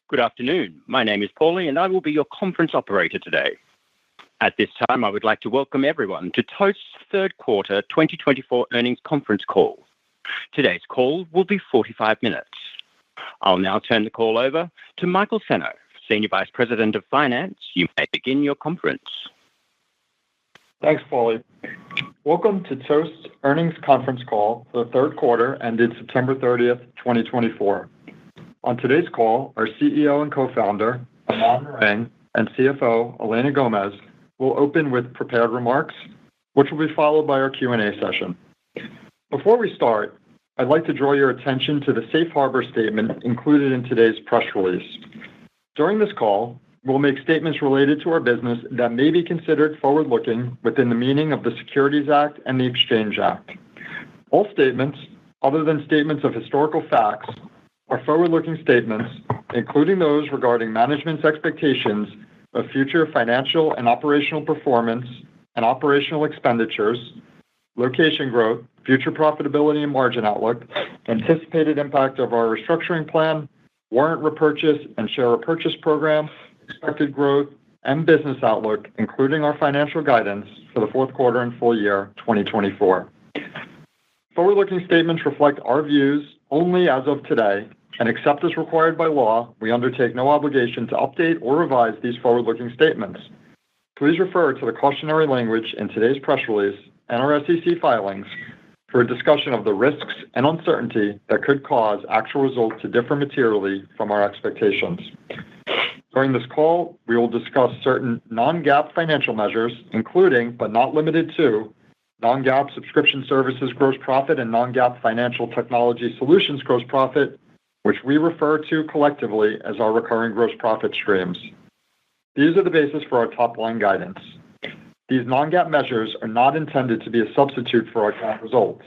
Good afternoon. My name is Paulie, and I will be your conference operator today. At this time, I would like to welcome everyone to TOST's third quarter 2024 earnings conference call. Today's call will be 45 minutes. I'll now turn the call over to Michael Seno, Senior Vice President of Finance. You may begin your conference. Thanks, Paulie. Welcome to TOST's earnings conference call for the third quarter ended September 30th, 2024. On today's call, our CEO and co-founder, Aman Narang, and CFO, Elena Gomez, will open with prepared remarks, which will be followed by our Q&A session. Before we start, I'd like to draw your attention to the safe harbor statement included in today's press release. During this call, we'll make statements related to our business that may be considered forward-looking within the meaning of the Securities Act and the Exchange Act. All statements, other than statements of historical facts, are forward-looking statements, including those regarding management's expectations of future financial and operational performance and operational expenditures, location growth, future profitability and margin outlook, anticipated impact of our restructuring plan, warrant repurchase and share repurchase program, expected growth, and business outlook, including our financial guidance for the fourth quarter and full year 2024. Forward-looking statements reflect our views only as of today, and except as required by law, we undertake no obligation to update or revise these forward-looking statements. Please refer to the cautionary language in today's press release and our SEC filings for a discussion of the risks and uncertainty that could cause actual results to differ materially from our expectations. During this call, we will discuss certain non-GAAP financial measures, including, but not limited to, non-GAAP subscription services gross profit and non-GAAP financial technology solutions gross profit, which we refer to collectively as our recurring gross profit streams. These are the basis for our top-line guidance. These non-GAAP measures are not intended to be a substitute for our GAAP results.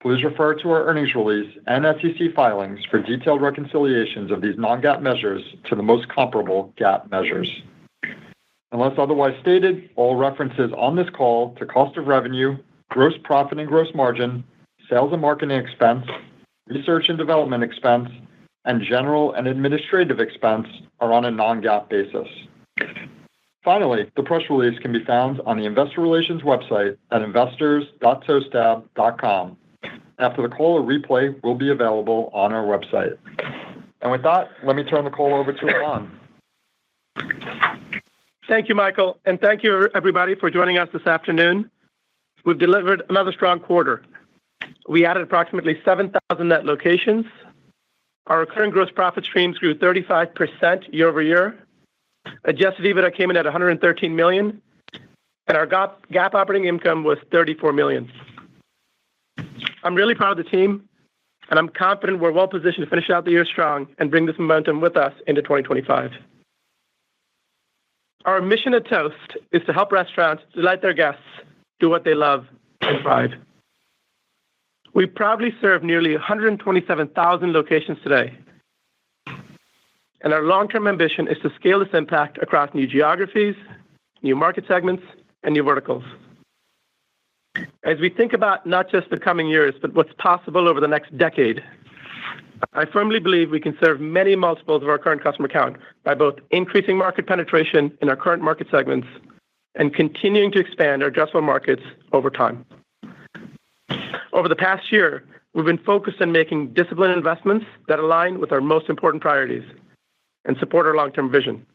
Please refer to our earnings release and SEC filings for detailed reconciliations of these non-GAAP measures to the most comparable GAAP measures. Unless otherwise stated, all references on this call to cost of revenue, gross profit and gross margin, sales and marketing expense, research and development expense, and general and administrative expense are on a non-GAAP basis. Finally, the press release can be found on the Investor Relations website at investors.tostab.com. After the call, a replay will be available on our website. And with that, let me turn the call over to Aman. Thank you, Michael, and thank you, everybody, for joining us this afternoon. We've delivered another strong quarter. We added approximately 7,000 net locations. Our recurring gross profit streams grew 35% year over year. Adjusted EBITDA came in at $113 million, and our GAAP operating income was $34 million. I'm really proud of the team, and I'm confident we're well positioned to finish out the year strong and bring this momentum with us into 2025. Our mission at TOST is to help restaurants delight their guests, do what they love, and thrive. We proudly serve nearly 127,000 locations today, and our long-term ambition is to scale this impact across new geographies, new market segments, and new verticals. As we think about not just the coming years, but what's possible over the next decade, I firmly believe we can serve many multiples of our current customer count by both increasing market penetration in our current market segments and continuing to expand our addressable markets over time. Over the past year, we've been focused on making disciplined investments that align with our most important priorities and support our long-term vision.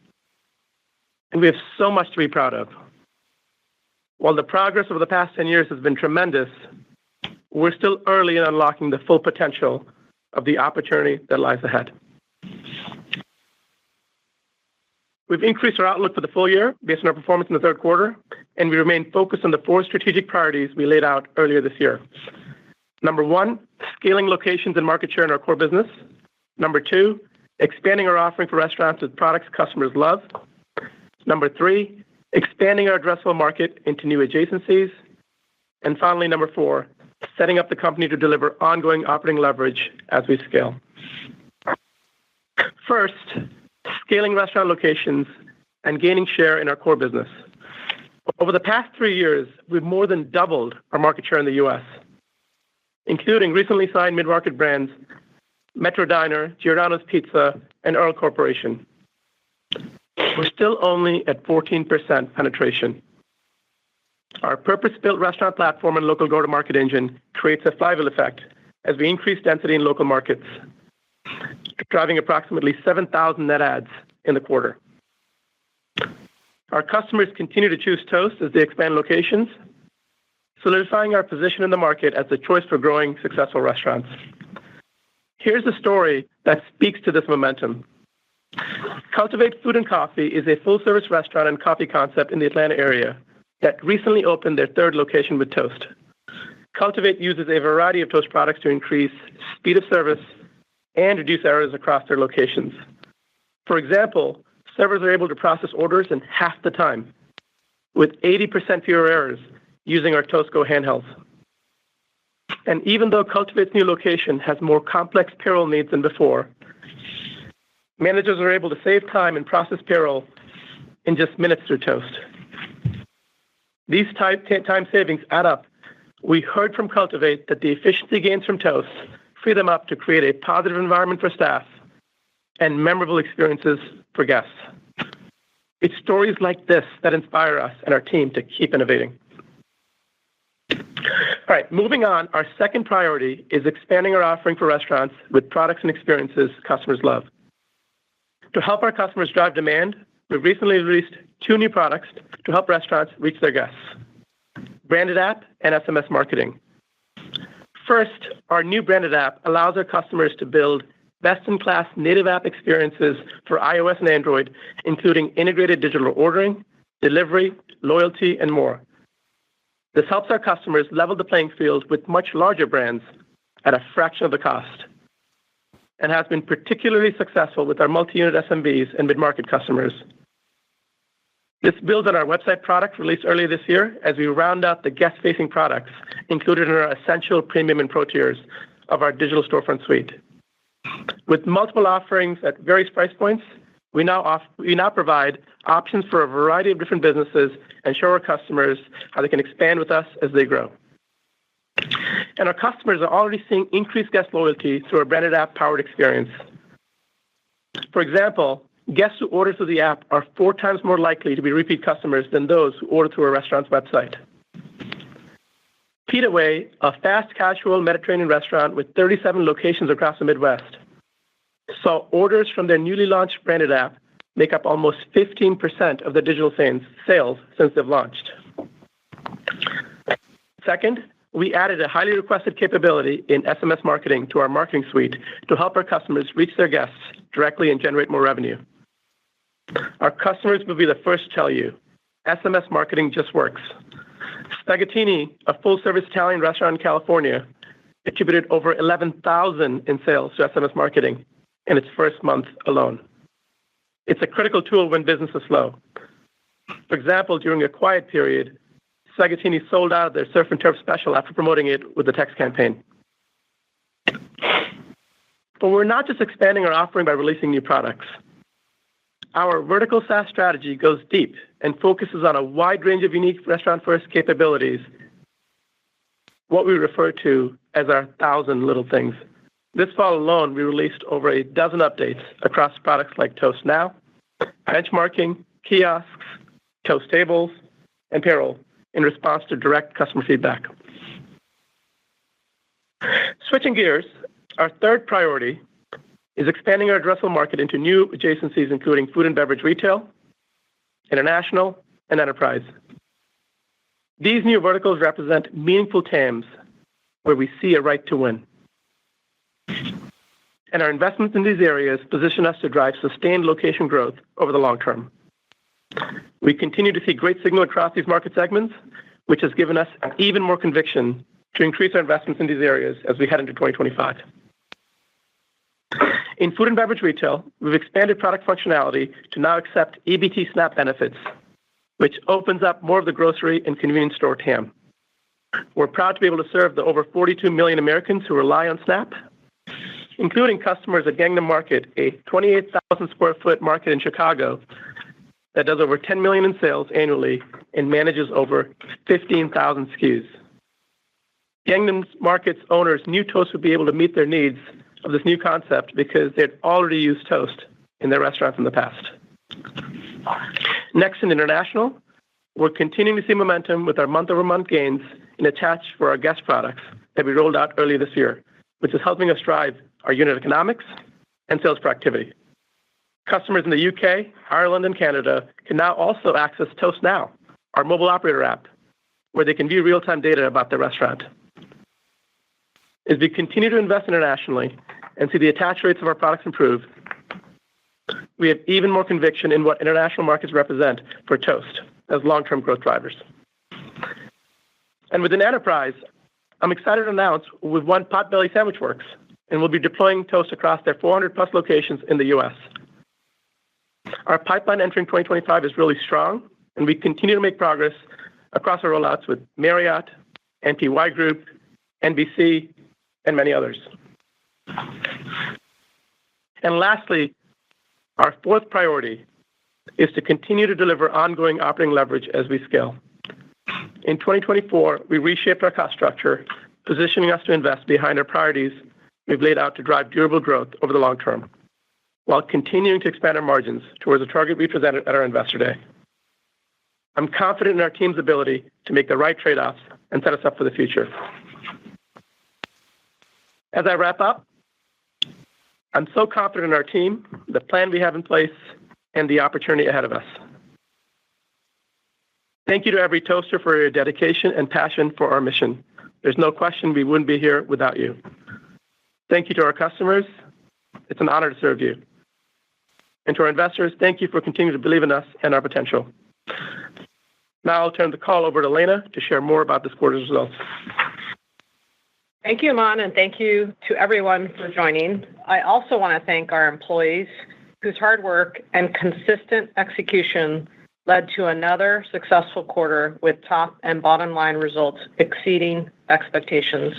And we have so much to be proud of. While the progress over the past 10 years has been tremendous, we're still early in unlocking the full potential of the opportunity that lies ahead. We've increased our outlook for the full year based on our performance in the third quarter, and we remain focused on the four strategic priorities we laid out earlier this year. Number one, scaling locations and market share in our core business. Number two, expanding our offering for restaurants with products customers love. Number three, expanding our addressable market into new adjacencies. And finally, number four, setting up the company to deliver ongoing operating leverage as we scale. First, scaling restaurant locations and gaining share in our core business. Over the past 3 years, we've more than doubled our market share in the U.S., including recently signed mid-market brands Metro Diner, Giordano's Pizza, and Earl Corporation. We're still only at 14% penetration. Our purpose-built restaurant platform and local go-to-market engine creates a flywheel effect as we increase density in local markets, driving approximately 7,000 net adds in the quarter. Our customers continue to choose Toast as they expand locations, solidifying our position in the market as the choice for growing, successful restaurants. Here's a story that speaks to this momentum. Cultivate Food and Coffee is a full-service restaurant and coffee concept in the Atlanta area that recently opened their third location with Toast. Cultivate uses a variety of Toast products to increase speed of service and reduce errors across their locations. For example, servers are able to process orders in half the time, with 80% fewer errors using our Toast Go handhelds. And even though Cultivate's new location has more complex payroll needs than before, managers are able to save time and process payroll in just minutes through Toast. These time savings add up. We heard from Cultivate that the efficiency gains from Toast free them up to create a positive environment for staff and memorable experiences for guests. It's stories like this that inspire us and our team to keep innovating. All right, moving on, our second priority is expanding our offering for restaurants with products and experiences customers love. To help our customers drive demand, we've recently released 2 new products to help restaurants reach their guests: Branded App and SMS Marketing. First, our new Branded App allows our customers to build best-in-class native app experiences for iOS and Android, including integrated digital ordering, delivery, loyalty, and more. This helps our customers level the playing field with much larger brands at a fraction of the cost, and has been particularly successful with our multi-unit SMBs and mid-market customers. This builds on our website product released earlier this year as we round out the guest-facing products included in our Essential, Premium, and Pro tiers of our digital storefront suite. With multiple offerings at various price points, we now provide options for a variety of different businesses and show our customers how they can expand with us as they grow. And our customers are already seeing increased guest loyalty through our Branded App-powered experience. For example, guests who order through the app are 4 times more likely to be repeat customers than those who order through a restaurant's website. Pita Way, a fast casual Mediterranean restaurant with 37 locations across the Midwest, saw orders from their newly launched Branded App make up almost 15% of the digital sales since they've launched. Second, we added a highly requested capability in SMS marketing to our marketing suite to help our customers reach their guests directly and generate more revenue. Our customers will be the first to tell you, SMS marketing just works. Spaghettini, a full-service Italian restaurant in California, attributed over $11,000 in sales to SMS marketing in its first month alone. It's a critical tool when business is slow. For example, during a quiet period, Spaghettini sold out of their surf and turf special after promoting it with the text campaign. But we're not just expanding our offering by releasing new products. Our vertical SaaS strategy goes deep and focuses on a wide range of unique restaurant-first capabilities, what we refer to as our 1,000 little things. This fall alone, we released over a dozen updates across products like Toast Now, benchmarking, kiosks, Toast Tables, and payroll in response to direct customer feedback. Switching gears, our third priority is expanding our addressable market into new adjacencies, including food and beverage retail, international, and enterprise. These new verticals represent meaningful TAMs where we see a right to win. And our investments in these areas position us to drive sustained location growth over the long term. We continue to see great signal across these market segments, which has given us even more conviction to increase our investments in these areas as we head into 2025. In food and beverage retail, we've expanded product functionality to now accept EBT SNAP benefits, which opens up more of the grocery and convenience store TAM. We're proud to be able to serve the over 42 million Americans who rely on SNAP, including customers at Gangnam Market, a 28,000 square foot market in Chicago that does over $10 million in sales annually and manages over 15,000 SKUs. Gangnam Market's owners knew Toast would be able to meet their needs of this new concept because they had already used Toast in their restaurants in the past. Next, in international, we're continuing to see momentum with our month-over-month gains in attach for our guest products that we rolled out earlier this year, which is helping us drive our unit economics and sales productivity. Customers in the UK, Ireland, and Canada can now also access Toast Now, our mobile operator app, where they can view real-time data about their restaurant. As we continue to invest internationally and see the attach rates of our products improve, we have even more conviction in what international markets represent for Toast as long-term growth drivers. And within enterprise, I'm excited to announce we've won Potbelly Sandwich Works, and we'll be deploying Toast across their 400-plus locations in the U.S. Our pipeline entering 2025 is really strong, and we continue to make progress across our rollouts with Marriott, NTY Group, NBC, and many others. And lastly, our fourth priority is to continue to deliver ongoing operating leverage as we scale. In 2024, we reshaped our cost structure, positioning us to invest behind our priorities we've laid out to drive durable growth over the long term, while continuing to expand our margins towards the target we presented at our Investor Day. I'm confident in our team's ability to make the right trade-offs and set us up for the future. As I wrap up, I'm so confident in our team, the plan we have in place, and the opportunity ahead of us. Thank you to every Toaster for your dedication and passion for our mission. There's no question we wouldn't be here without you. Thank you to our customers. It's an honor to serve you. And to our investors, thank you for continuing to believe in us and our potential. Now I'll turn the call over to Elena to share more about this quarter's results. Thank you, Aman, and thank you to everyone for joining. I also want to thank our employees whose hard work and consistent execution led to another successful quarter with top and bottom line results exceeding expectations.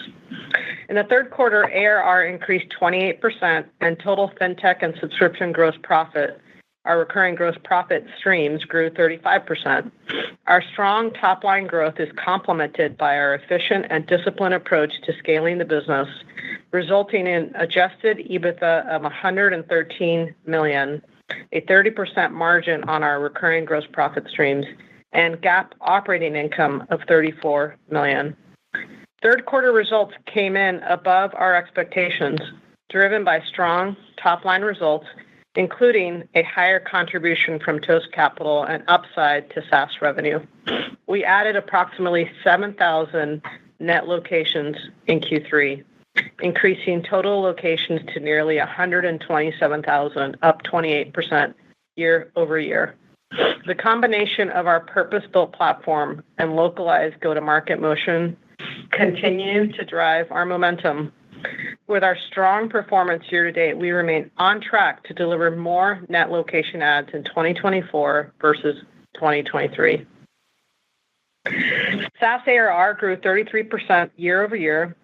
In the third quarter, ARR increased 28% and total fintech and subscription gross profit, our recurring gross profit streams, grew 35%. Our strong top-line growth is complemented by our efficient and disciplined approach to scaling the business, resulting in adjusted EBITDA of $113 million, a 30% margin on our recurring gross profit streams, and GAAP operating income of $34 million. Third quarter results came in above our expectations, driven by strong top-line results, including a higher contribution from Toast Capital and upside to SaaS revenue. We added approximately 7,000 net locations in Q3, increasing total locations to nearly 127,000, up 28% year over year. The combination of our purpose-built platform and localized go-to-market motion continue to drive our momentum. With our strong performance year to date, we remain on track to deliver more net location adds in 2024 versus 2023. SaaS ARR grew 33% year over year,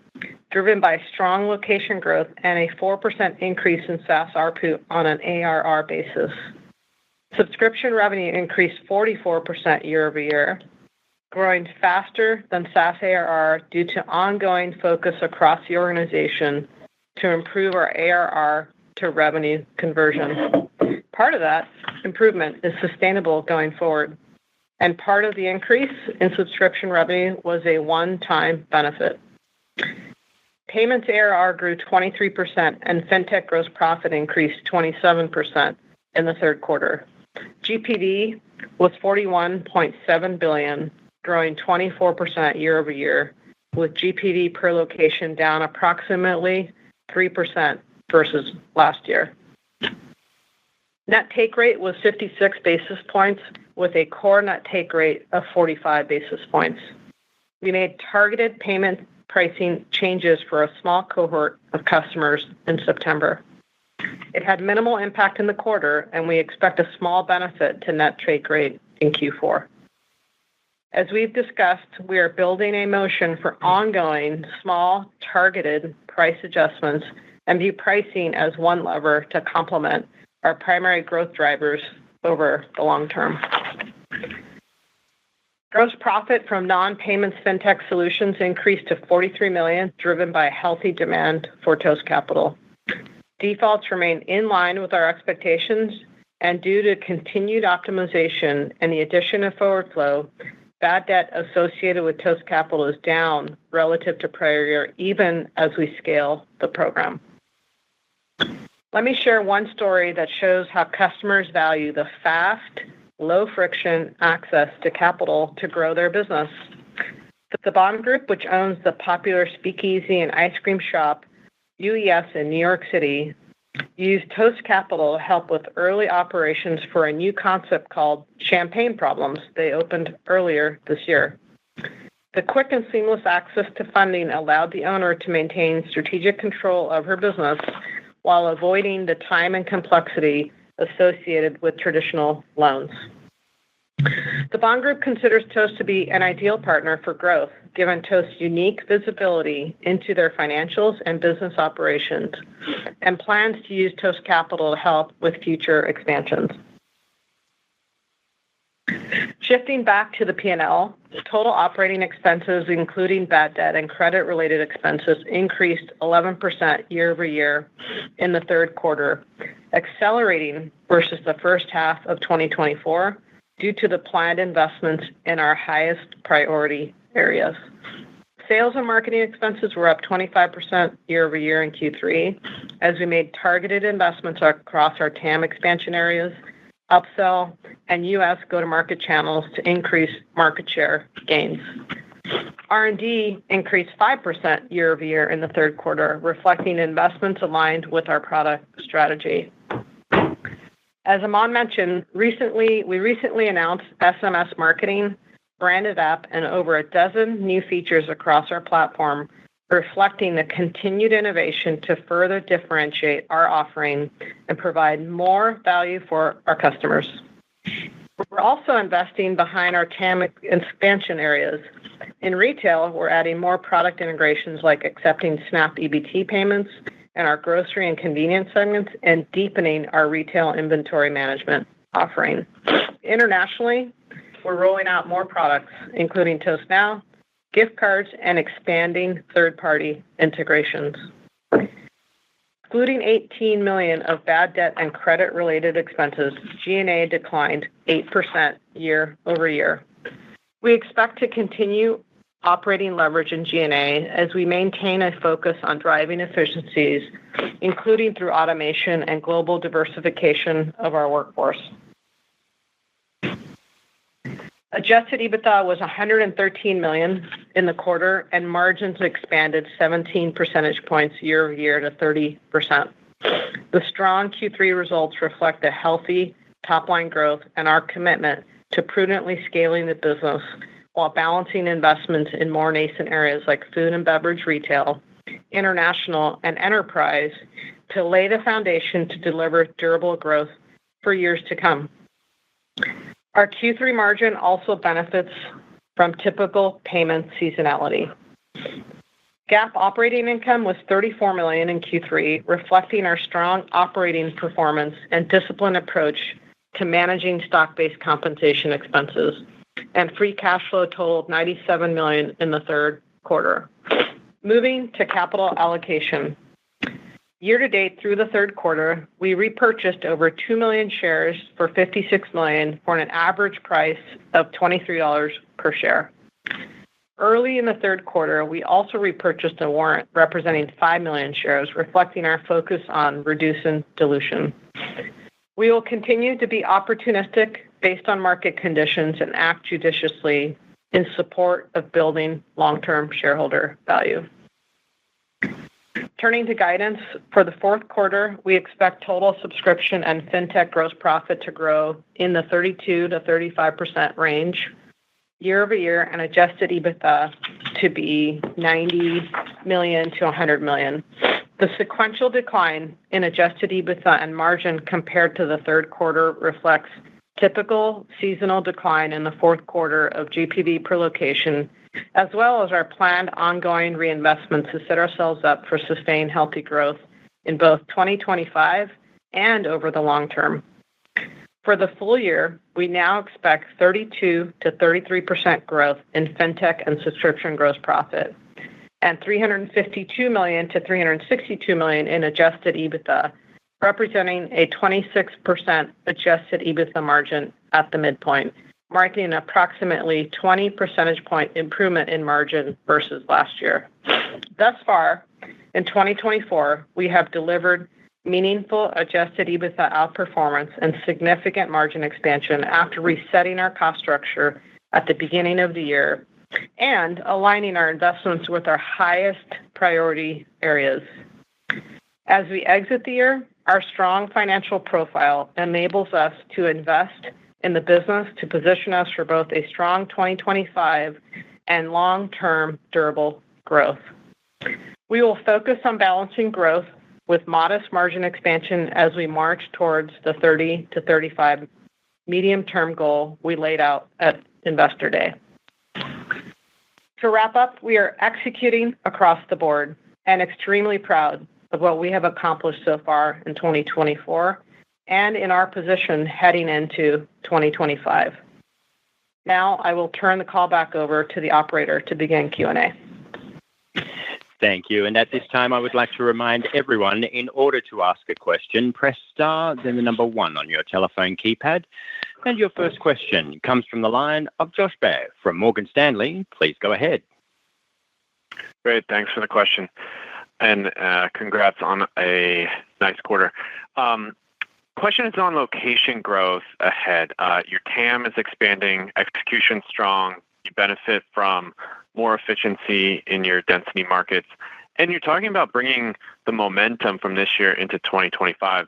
driven by strong location growth and a 4% increase in SaaS ARPU on an ARR basis. Subscription revenue increased 44% year over year, growing faster than SaaS ARR due to ongoing focus across the organization to improve our ARR to revenue conversion. Part of that improvement is sustainable going forward, and part of the increase in subscription revenue was a one-time benefit. Payments ARR grew 23%, and fintech gross profit increased 27% in the third quarter. GPV was $41.7 billion, growing 24% year over year, with GPV per location down approximately 3% versus last year. Net take rate was 56 basis points, with a core net take rate of 45 basis points. We made targeted payment pricing changes for a small cohort of customers in September. It had minimal impact in the quarter, and we expect a small benefit to net take rate in Q4. As we've discussed, we are building a motion for ongoing small targeted price adjustments and view pricing as one lever to complement our primary growth drivers over the long term. Gross profit from non-payments fintech solutions increased to $43 million, driven by healthy demand for Toast Capital. Defaults remain in line with our expectations, and due to continued optimization and the addition of forward flow, bad debt associated with Toast Capital is down relative to prior year, even as we scale the program. Let me share one story that shows how customers value the fast, low-friction access to capital to grow their business. The Bond Group, which owns the popular speakeasy and ice cream shop UES in New York City, used Toast Capital to help with early operations for a new concept called Champagne Problems they opened earlier this year. The quick and seamless access to funding allowed the owner to maintain strategic control of her business while avoiding the time and complexity associated with traditional loans. The Bond Group considers Toast to be an ideal partner for growth, given Toast's unique visibility into their financials and business operations, and plans to use Toast Capital to help with future expansions. Shifting back to the P&L, total operating expenses, including bad debt and credit-related expenses, increased 11% year-over-year in the third quarter, accelerating versus the first half of 2024 due to the planned investments in our highest priority areas. Sales and marketing expenses were up 25% year-over-year in Q3 as we made targeted investments across our TAM expansion areas, upsell, and U.S. go-to-market channels to increase market share gains. R&D increased 5% year-over-year in the third quarter, reflecting investments aligned with our product strategy. As Aman mentioned, we recently announced SMS marketing, branded app, and over a dozen new features across our platform, reflecting the continued innovation to further differentiate our offering and provide more value for our customers. We're also investing behind our TAM expansion areas. In retail, we're adding more product integrations like accepting Snap EBT payments in our grocery and convenience segments and deepening our retail inventory management offering. Internationally, we're rolling out more products, including Toast Now, gift cards, and expanding third-party integrations. Excluding $18 million of bad debt and credit-related expenses, G&A declined 8% year-over-year. We expect to continue operating leverage in G&A as we maintain a focus on driving efficiencies, including through automation and global diversification of our workforce. Adjusted EBITDA was $113 million in the quarter, and margins expanded 17 percentage points year-over-year to 30%. The strong Q3 results reflect a healthy top-line growth and our commitment to prudently scaling the business while balancing investments in more nascent areas like food and beverage retail, international, and enterprise to lay the foundation to deliver durable growth for years to come. Our Q3 margin also benefits from typical payment seasonality. GAAP operating income was $34 million in Q3, reflecting our strong operating performance and disciplined approach to managing stock-based compensation expenses, and free cash flow totaled $97 million in the third quarter. Moving to capital allocation. Year-to-date through the third quarter, we repurchased over 2 million shares for $56 million for an average price of $23 per share. Early in the third quarter, we also repurchased a warrant representing 5 million shares, reflecting our focus on reducing dilution. We will continue to be opportunistic based on market conditions and act judiciously in support of building long-term shareholder value. Turning to guidance, for the fourth quarter, we expect total subscription and fintech gross profit to grow in the 32% to 35% range year-over-year, and adjusted EBITDA to be $90 million to $100 million. The sequential decline in adjusted EBITDA and margin compared to the third quarter reflects typical seasonal decline in the fourth quarter of GPV per location, as well as our planned ongoing reinvestments to set ourselves up for sustained healthy growth in both 2025 and over the long term. For the full year, we now expect 32% to 33% growth in fintech and subscription gross profit, and $352 million to $362 million in adjusted EBITDA, representing a 26% adjusted EBITDA margin at the midpoint, marking an approximately 20 percentage point improvement in margin versus last year. Thus far, in 2024, we have delivered meaningful adjusted EBITDA outperformance and significant margin expansion after resetting our cost structure at the beginning of the year and aligning our investments with our highest priority areas. As we exit the year, our strong financial profile enables us to invest in the business to position us for both a strong 2025 and long-term durable growth. We will focus on balancing growth with modest margin expansion as we march towards the 30 to 35 medium-term goal we laid out at Investor Day. To wrap up, we are executing across the board and extremely proud of what we have accomplished so far in 2024 and in our position heading into 2025. Now, I will turn the call back over to the operator to begin Q&A. Thank you. And at this time, I would like to remind everyone, in order to ask a question, press star, then the number 1 on your telephone keypad. And your first question comes from the line of Josh Baer from Morgan Stanley. Please go ahead. Great. Thanks for the question. And congrats on a nice quarter. Question is on location growth ahead. Your TAM is expanding, execution strong, you benefit from more efficiency in your density markets, and you're talking about bringing the momentum from this year into 2025.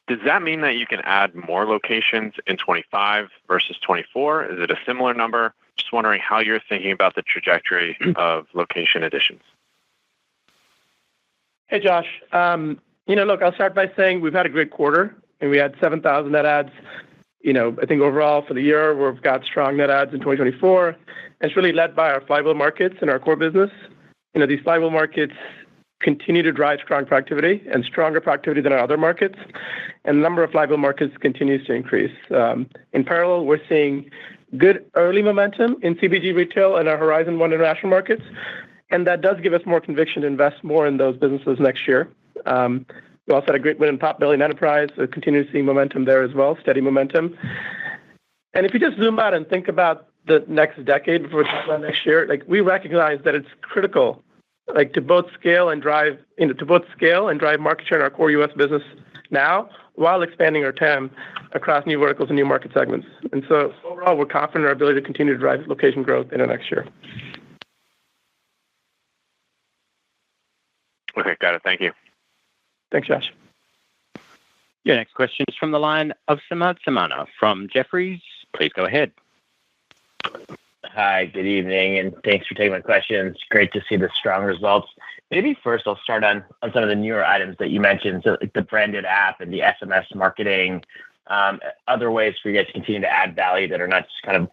Does that mean that you can add more locations in 25 versus 24? Is it a similar number? Just wondering how you're thinking about the trajectory of location additions. Hey, Josh. Look, I'll start by saying we've had a great quarter, and we had 7,000 net adds. I think overall for the year, we've got strong net adds in 2024. And it's really led by our flywheel markets and our core business. These flywheel markets continue to drive strong productivity and stronger productivity than our other markets. And the number of flywheel markets continues to increase. In parallel, we're seeing good early momentum in CPG retail and our Horizon 1 international markets. And that does give us more conviction to invest more in those businesses next year. We also had a great win in top billing enterprise. So continue to see momentum there as well, steady momentum. And if you just zoom out and think about the next decade before we talk about next year, we recognize that it's critical to both scale and drive market share in our core U.S. business now while expanding our TAM across new verticals and new market segments. And so overall, we're confident in our ability to continue to drive location growth in the next year. Okay, got it. Thank you. Thanks, Josh. Your next question is from the line of Samad Samana from Jefferies. Please go ahead. Hi, good evening, and thanks for taking my questions. Great to see the strong results. Maybe first I'll start on some of the newer items that you mentioned, so like the branded app and the SMS marketing, other ways for you guys to continue to add value that are not just kind of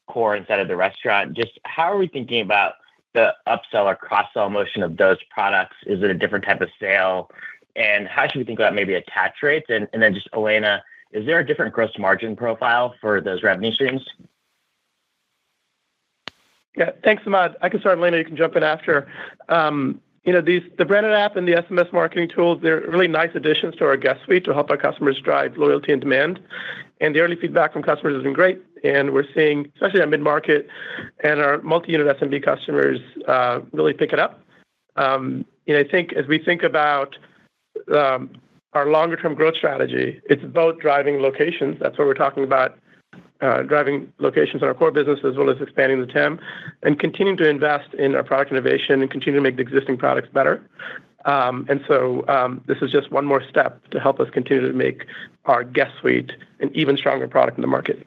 core inside of the restaurant. Just how are we thinking about the upsell or cross-sell motion of those products? Is it a different type of sale? And how should we think about maybe attach rates? And then just, Elena, is there a different gross margin profile for those revenue streams? Yeah, thanks, Samad. I can start, Elena, you can jump in after. The branded app and the SMS marketing tools, they're really nice additions to our guest suite to help our customers drive loyalty and demand. And the early feedback from customers has been great. And we're seeing, especially our mid-market and our multi-unit SMB customers, really pick it up. I think as we think about our longer-term growth strategy, it's both driving locations. That's what we're talking about, driving locations in our core business as well as expanding the TAM and continuing to invest in our product innovation and continue to make the existing products better. And so this is just one more step to help us continue to make our guest suite an even stronger product in the market.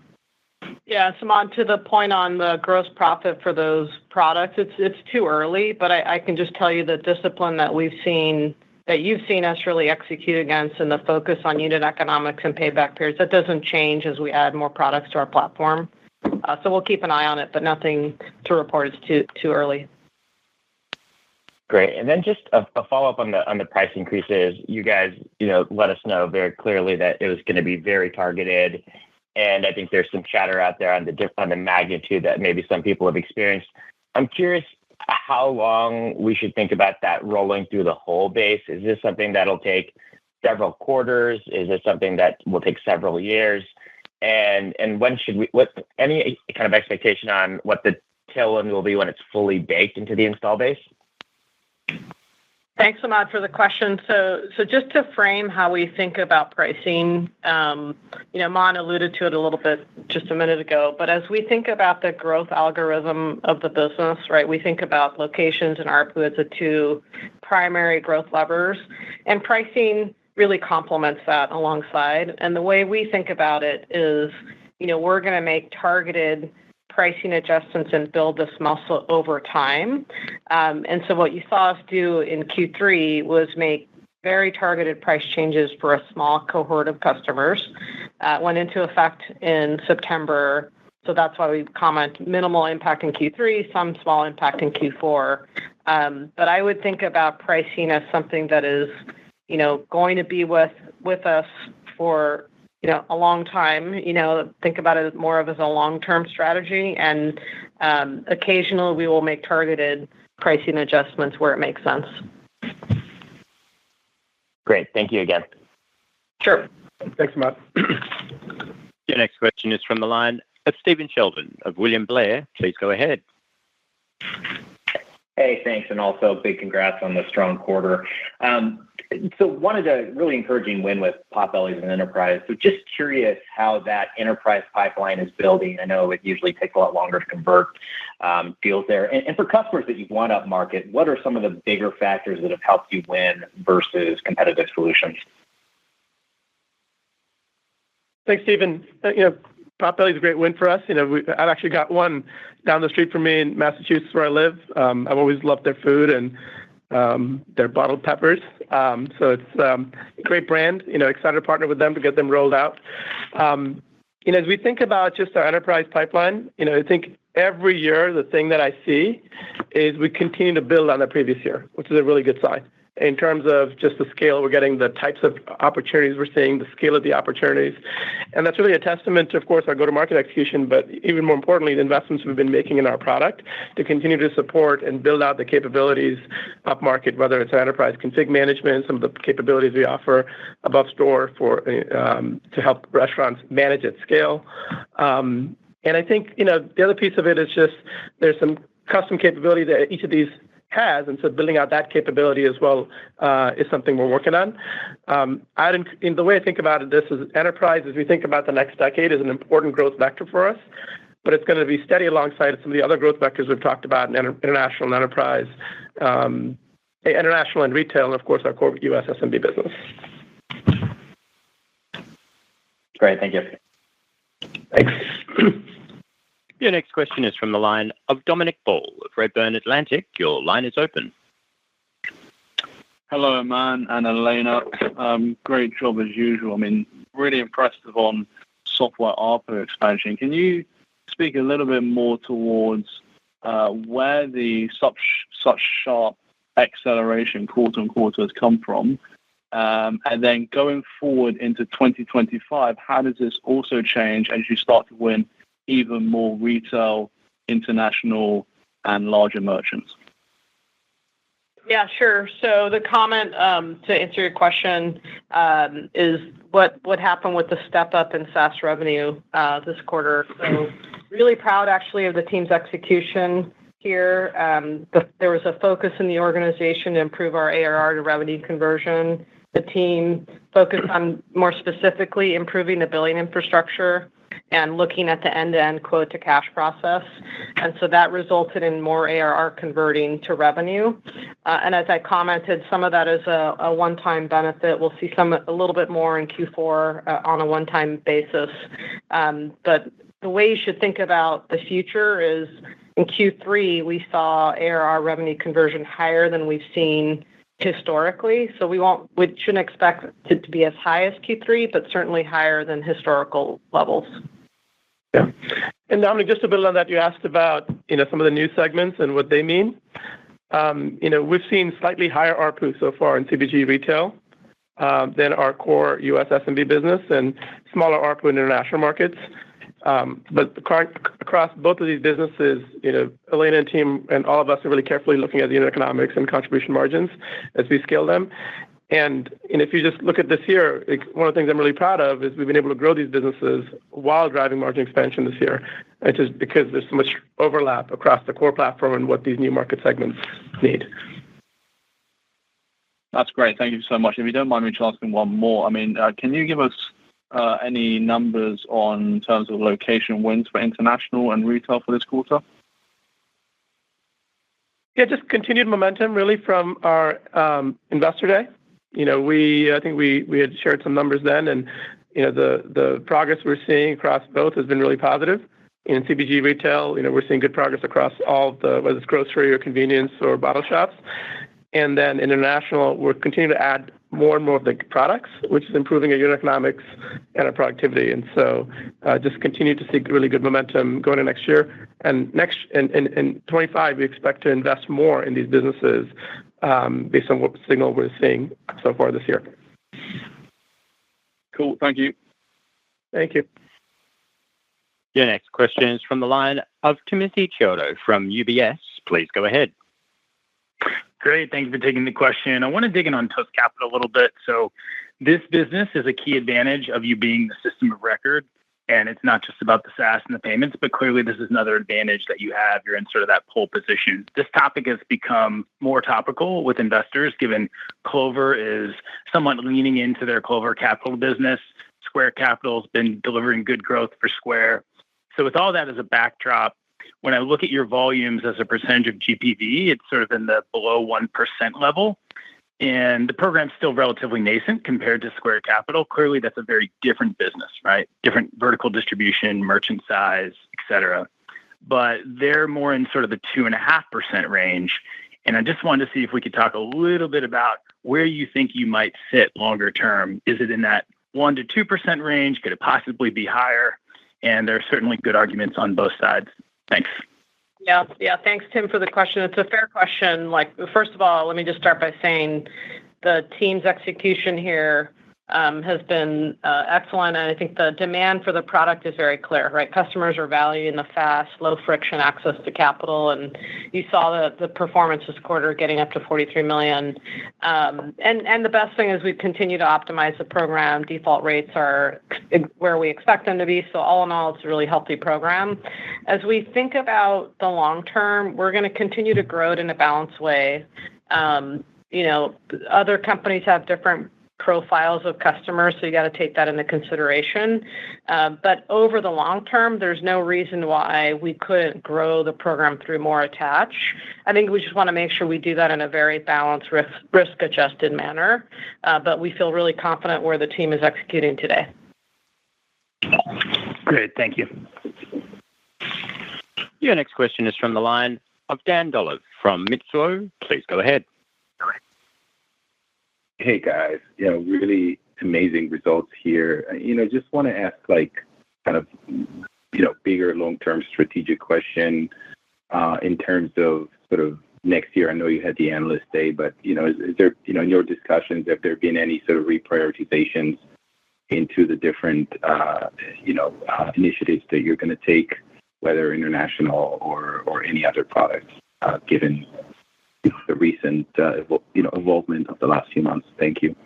Yeah, Samad, to the point on the gross profit for those products, it's too early, but I can just tell you the discipline that you've seen us really execute against and the focus on unit economics and payback periods, that doesn't change as we add more products to our platform. So we'll keep an eye on it, but nothing to report. It's too early. Great. And then just a follow-up on the price increases. You guys, let us know very clearly that it was going to be very targeted. And I think there's some chatter out there on the magnitude that maybe some people have experienced. I'm curious, how long we should think about that rolling through the whole base? Is this something that'll take several quarters? Is this something that will take several years? And when should any kind of expectation on what the tailwind will be when it's fully baked into the install base? Thanks, Ahmad, for the question. So just to frame how we think about pricing, Mon alluded to it a little bit just a minute ago, but as we think about the growth algorithm of the business, right, we think about locations and ARPU as the two primary growth levers, and pricing really complements that alongside. And the way we think about it is, we're going to make targeted pricing adjustments and build this muscle over time. And so what you saw us do in Q3 was make very targeted price changes for a small cohort of customers. Went into effect in September. So that's why we comment minimal impact in Q3, some small impact in Q4. But I would think about pricing as something that is, going to be with us for a long time. Think about it more of as a long-term strategy, and occasionally we will make targeted pricing adjustments where it makes sense. Great. Thank you again. Sure. Thanks, Matt. Your next question is from the line of Stephen Sheldon of William Blair. Please go ahead. Hey, thanks, and also big congrats on the strong quarter. So wanted a really encouraging win with Potbelly's and Enterprise. So just curious how that enterprise pipeline is building. I know it usually takes a lot longer to convert deals there. And for customers that you've won up market, what are some of the bigger factors that have helped you win versus competitive solutions? Thanks, Stephen. Potbelly's a great win for us. I've actually got one down the street from me in Massachusetts where I live. I've always loved their food and their bottled peppers. So it's a great brand, excited to partner with them to get them rolled out. As we think about just our enterprise pipeline, I think every year the thing that I see is we continue to build on the previous year, which is a really good sign. In terms of just the scale, we're getting the types of opportunities we're seeing, the scale of the opportunities. And that's really a testament to, of course, our go-to-market execution, but even more importantly, the investments we've been making in our product to continue to support and build out the capabilities up market, whether it's enterprise config management, some of the capabilities we offer above store to help restaurants manage at scale. And I think, the other piece of it is just there's some custom capability that each of these has, and so building out that capability as well is something we're working on. In the way I think about it, this is enterprise, as we think about the next decade, is an important growth vector for us, but it's going to be steady alongside some of the other growth vectors we've talked about in international and enterprise, international and retail, and of course, our core U.S. SMB business. Great. Thank you. Thanks. Your next question is from the line of Dominic Ball of Redburn Atlantic. Your line is open. Hello, Aman and Elena. Great job as usual. I mean, really impressive on software ARPU expansion. Can you speak a little bit more towards where the such sharp acceleration quarter on quarter has come from? And then going forward into 2025, how does this also change as you start to win even more retail, international, and larger merchants? Yeah, sure. So the comment to answer your question is what happened with the step up in SaaS revenue this quarter. So really proud actually of the team's execution here. There was a focus in the organization to improve our ARR to revenue conversion. The team focused on more specifically improving the billing infrastructure and looking at the end-to-end quote to cash process. And so that resulted in more ARR converting to revenue. And as I commented, some of that is a one-time benefit. We'll see a little bit more in Q4 on a one-time basis. But the way you should think about the future is in Q3, we saw ARR revenue conversion higher than we've seen historically. So we shouldn't expect it to be as high as Q3, but certainly higher than historical levels. Yeah. And Dominic, just to build on that, you asked about some of the new segments and what they mean. We've seen slightly higher ARPU so far in CPG retail, than our core U.S. SMB business and smaller ARPU in international markets. But across both of these businesses, Elena and team and all of us are really carefully looking at the unit economics and contribution margins as we scale them. And if you just look at this year, one of the things I'm really proud of is we've been able to grow these businesses while driving margin expansion this year. It's just because there's so much overlap across the core platform and what these new market segments need. That's great. Thank you so much. If you don't mind me just asking one more, can you give us any numbers in terms of location wins for international and retail for this quarter? Yeah, just continued momentum really from our Investor Day. I think we had shared some numbers then, and the progress we're seeing across both has been really positive. In CPG retail, we're seeing good progress across all of the, whether it's grocery or convenience or bottle shops. And then international, we're continuing to add more and more of the products, which is improving our unit economics and our productivity. And so just continue to see really good momentum going into next year. And in 25, we expect to invest more in these businesses based on what signal we're seeing so far this year. Cool. Thank you. Thank you. Your next question is from the line of Timothy Chiodo from UBS. Please go ahead. Great. Thank you for taking the question. I want to dig in on Toast Capital a little bit. So this business is a key advantage of you being the system of record. And it's not just about the SaaS and the payments, but clearly this is another advantage that you have. You're in sort of that pole position. This topic has become more topical with investors, given Clover is somewhat leaning into their Clover Capital business. Square Capital has been delivering good growth for Square. So with all that as a backdrop, when I look at your volumes as a percentage of GPV, it's sort of in the below 1% level. And the program's still relatively nascent compared to Square Capital. Clearly, that's a very different business, right? Different vertical distribution, merchant size, et cetera. But they're more in sort of the 2.5% range. And I just wanted to see if we could talk a little bit about where you think you might sit longer term. Is it in that 1 to 2% range? Could it possibly be higher? And there are certainly good arguments on both sides. Thanks. Yeah. Thanks, Tim, for the question. It's a fair question. First of all, let me just start by saying the team's execution here has been excellent, and I think the demand for the product is very clear, right? Customers are valuing the fast, low-friction access to capital, and you saw the performance this quarter getting up to $43 million. And the best thing is we continue to optimize the program. Default rates are where we expect them to be, so all in all, it's a really healthy program. As we think about the long term, we're going to continue to grow it in a balanced way. Other companies have different profiles of customers, so you got to take that into consideration. But over the long term, there's no reason why we couldn't grow the program through more attach. I think we just want to make sure we do that in a very balanced, risk-adjusted manner. But we feel really confident where the team is executing today. Great. Thank you. Your next question is from the line of Dan Dolev from Mizuho. Please go ahead. Hey guys, really amazing results here. Just want to ask bigger long-term strategic question in terms of sort of next year. I know you had the analyst day, but is there, in your discussions, have there been any sort of reprioritizations into the different, initiatives that you're going to take, whether international or any other products, given the recent involvement of the last few months? Thank you.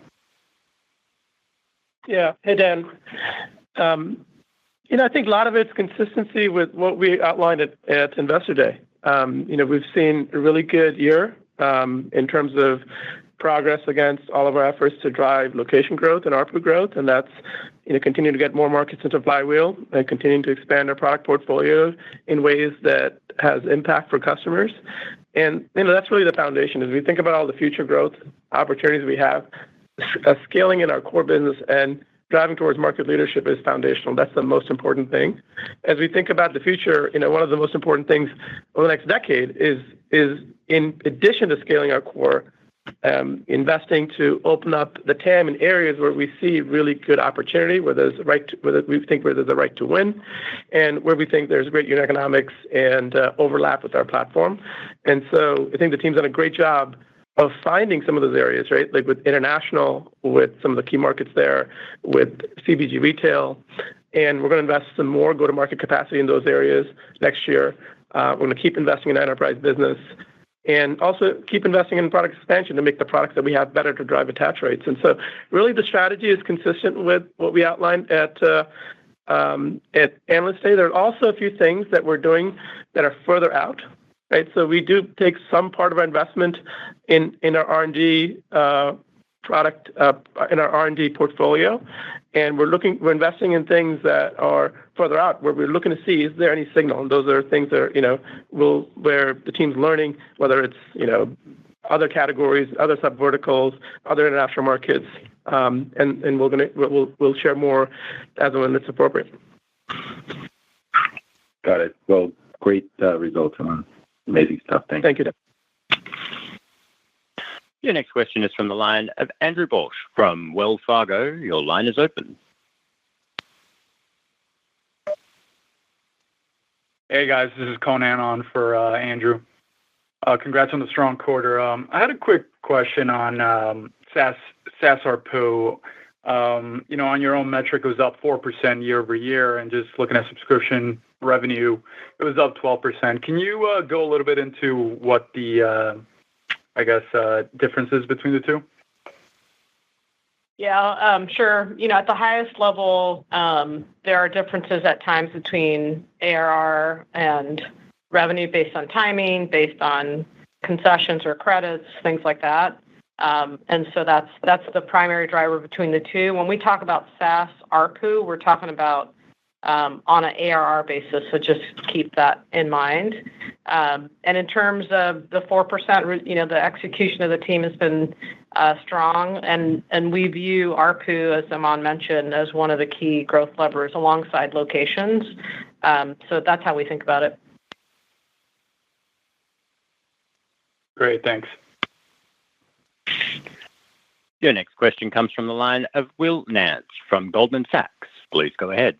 Yeah. Hey, Dan. I think a lot of it's consistency with what we outlined at Investor Day. We've seen a really good year in terms of progress against all of our efforts to drive location growth and ARPU growth, and that's continuing to get more markets into Flywheel and continuing to expand our product portfolio in ways that has impact for customers. And that's really the foundation. As we think about all the future growth opportunities we have, scaling in our core business and driving towards market leadership is foundational. That's the most important thing. As we think about the future, one of the most important things over the next decade is in addition to scaling our core, investing to open up the TAM in areas where we see really good opportunity, where there's a right to win, and where we think there's great unit economics and overlap with our platform. And so I think the team's done a great job finding some of those areas, right? Like with international, with some of the key markets there, with CBG retail, and we're going to invest some more go-to-market capacity in those areas next year. We're going to keep investing in enterprise business and also keep investing in product expansion to make the products that we have better to drive attach rates. And so really the strategy is consistent with what we outlined at Analyst Day. There are also a few things that we're doing that are further out, right? So we do take some part of our investment in our R&D product in our R&D portfolio, and we're investing in things that are further out, where we're looking to see, is there any signal? And those are things that are, where the team's learning, whether it's, other categories, other sub-verticals, other international markets, and we'll share more as and when it's appropriate. Got it. Well, great results on amazing stuff. Thank you. Your next question is from the line of Andrew Bauch from Wells Fargo. Your line is open. Hey guys, this is Conan on for Andrew. Congrats on the strong quarter. I had a quick question on SaaS ARPU. On your own metric, it was up 4% year over year, and just looking at subscription revenue, it was up 12%. Can you go a little bit into what the differences between the two? Yeah, sure. At the highest level, there are differences at times between ARR and revenue based on timing, based on concessions or credits, things like that. And so that's the primary driver between the two. When we talk about SaaS ARPU, we're talking about on an ARR basis, so just keep that in mind. And in terms of the 4%, the execution of the team has been strong, and we view ARPU, as Aman mentioned, as one of the key growth levers alongside locations. So that's how we think about it. Great, thanks. Your next question comes from the line of Will Nance from Goldman Sachs. Please go ahead.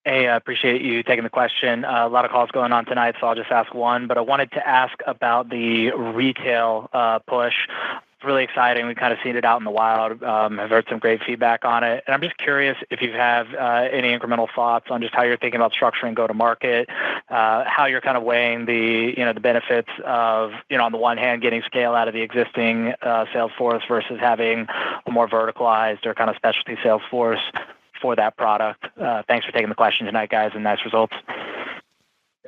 Hey, I appreciate you taking the question. A lot of calls going on tonight, so I'll just ask one. But I wanted to ask about the retail push. It's really exciting. We've kind of seen it out in the wild. I've heard some great feedback on it. And I'm just curious if you have any incremental thoughts on just how you're thinking about structuring go-to-market, how you're kind of weighing the benefits of, on the one hand, getting scale out of the existing sales force versus having a more verticalized or kind of specialty sales force for that product. Thanks for taking the question tonight, guys, and nice results.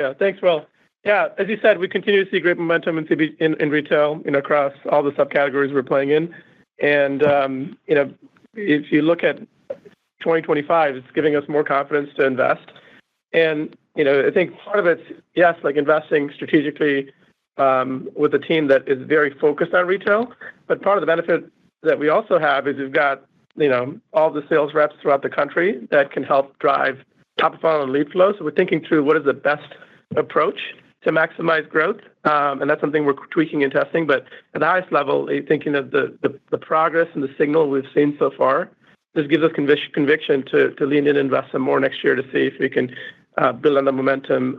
Yeah, thanks, Will. Yeah, as you said, we continue to see great momentum in retail, across all the subcategories we're playing in. And, if you look at 2025, it's giving us more confidence to invest. And, I think part of it's, yes, like investing strategically with a team that is very focused on retail. But part of the benefit that we also have is we've got, all the sales reps throughout the country that can help drive top of funnel and lead flow. So we're thinking through what is the best approach to maximize growth. And that's something we're tweaking and testing. But at the highest level, thinking of the progress and the signal we've seen so far, this gives us conviction to lean in and invest some more next year to see if we can build on the momentum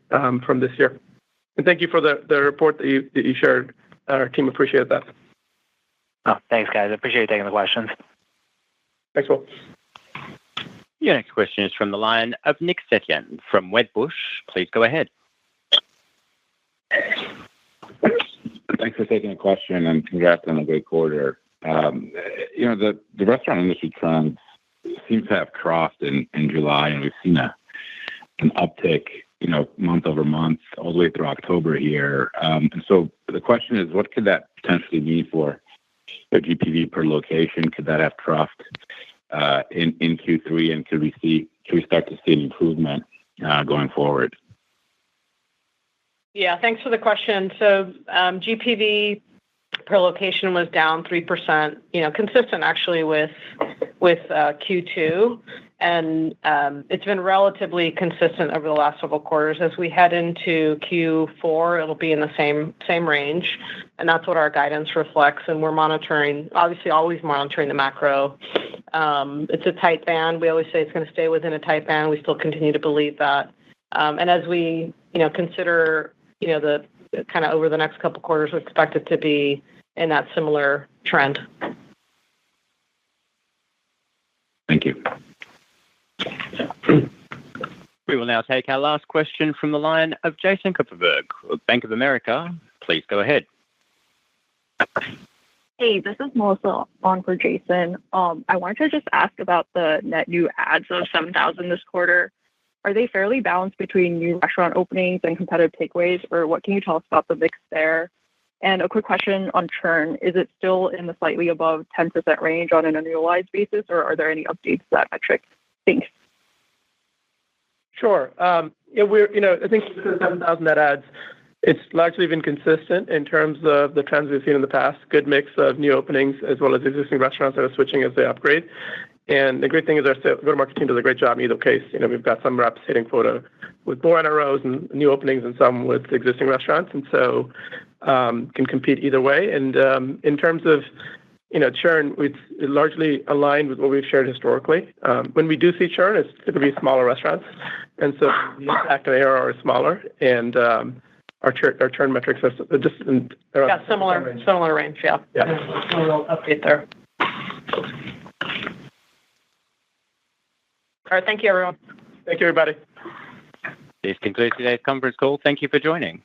from this year. And thank you for the report that you shared. Our team appreciated that. Oh, thanks, guys. I appreciate you taking the questions. Thanks, Will. Your next question is from the line of Nick Setyan from Wedbush. Please go ahead. Thanks for taking the question, and congrats on a great quarter. The restaurant industry trends seem to have crossed in July, and we've seen an uptick, month over month, all the way through October here. And so the question is, what could that potentially mean for the GPV per location? Could that have crossed in Q3, and could we start to see an improvement going forward? Yeah, thanks for the question. So GPV per location was down 3%, consistent actually with Q2. And it's been relatively consistent over the last several quarters. As we head into Q4, it'll be in the same range. And that's what our guidance reflects. And we're obviously always monitoring the macro. It's a tight band. We always say it's going to stay within a tight band. We still continue to believe that. And as we, consider, the kind of over the next couple quarters, we expect it to be in that similar trend. Thank you. We will now take our last question from the line of Jason Kupferberg of Bank of America. Please go ahead. Hey, this is Melissa on for Jason. I wanted to just ask about the net new ads of 7,000 this quarter. Are they fairly balanced between new restaurant openings and competitive takeaways, or what can you tell us about the mix there? And a quick question on churn. Is it still in the slightly above 10% range on an annualized basis, or are there any updates to that metric? Thanks. Sure. Yeah, I think the 7,000 net adds, it's largely been consistent in terms of the trends we've seen in the past. Good mix of new openings as well as existing restaurants that are switching as they upgrade. And the great thing is our go-to-market team does a great job in either case. We've got some reps hitting quota with more NROs and new openings and some with existing restaurants, and so can compete either way. And in terms of churn, it's largely aligned with what we've shared historically. When we do see churn, it's typically smaller restaurants, and so the impact on ARR is smaller, and our churn metrics are just similar range. Yeah. A little update there. All right. Thank you, everyone. Thank you, everybody. This concludes today's conference call. Thank you for joining.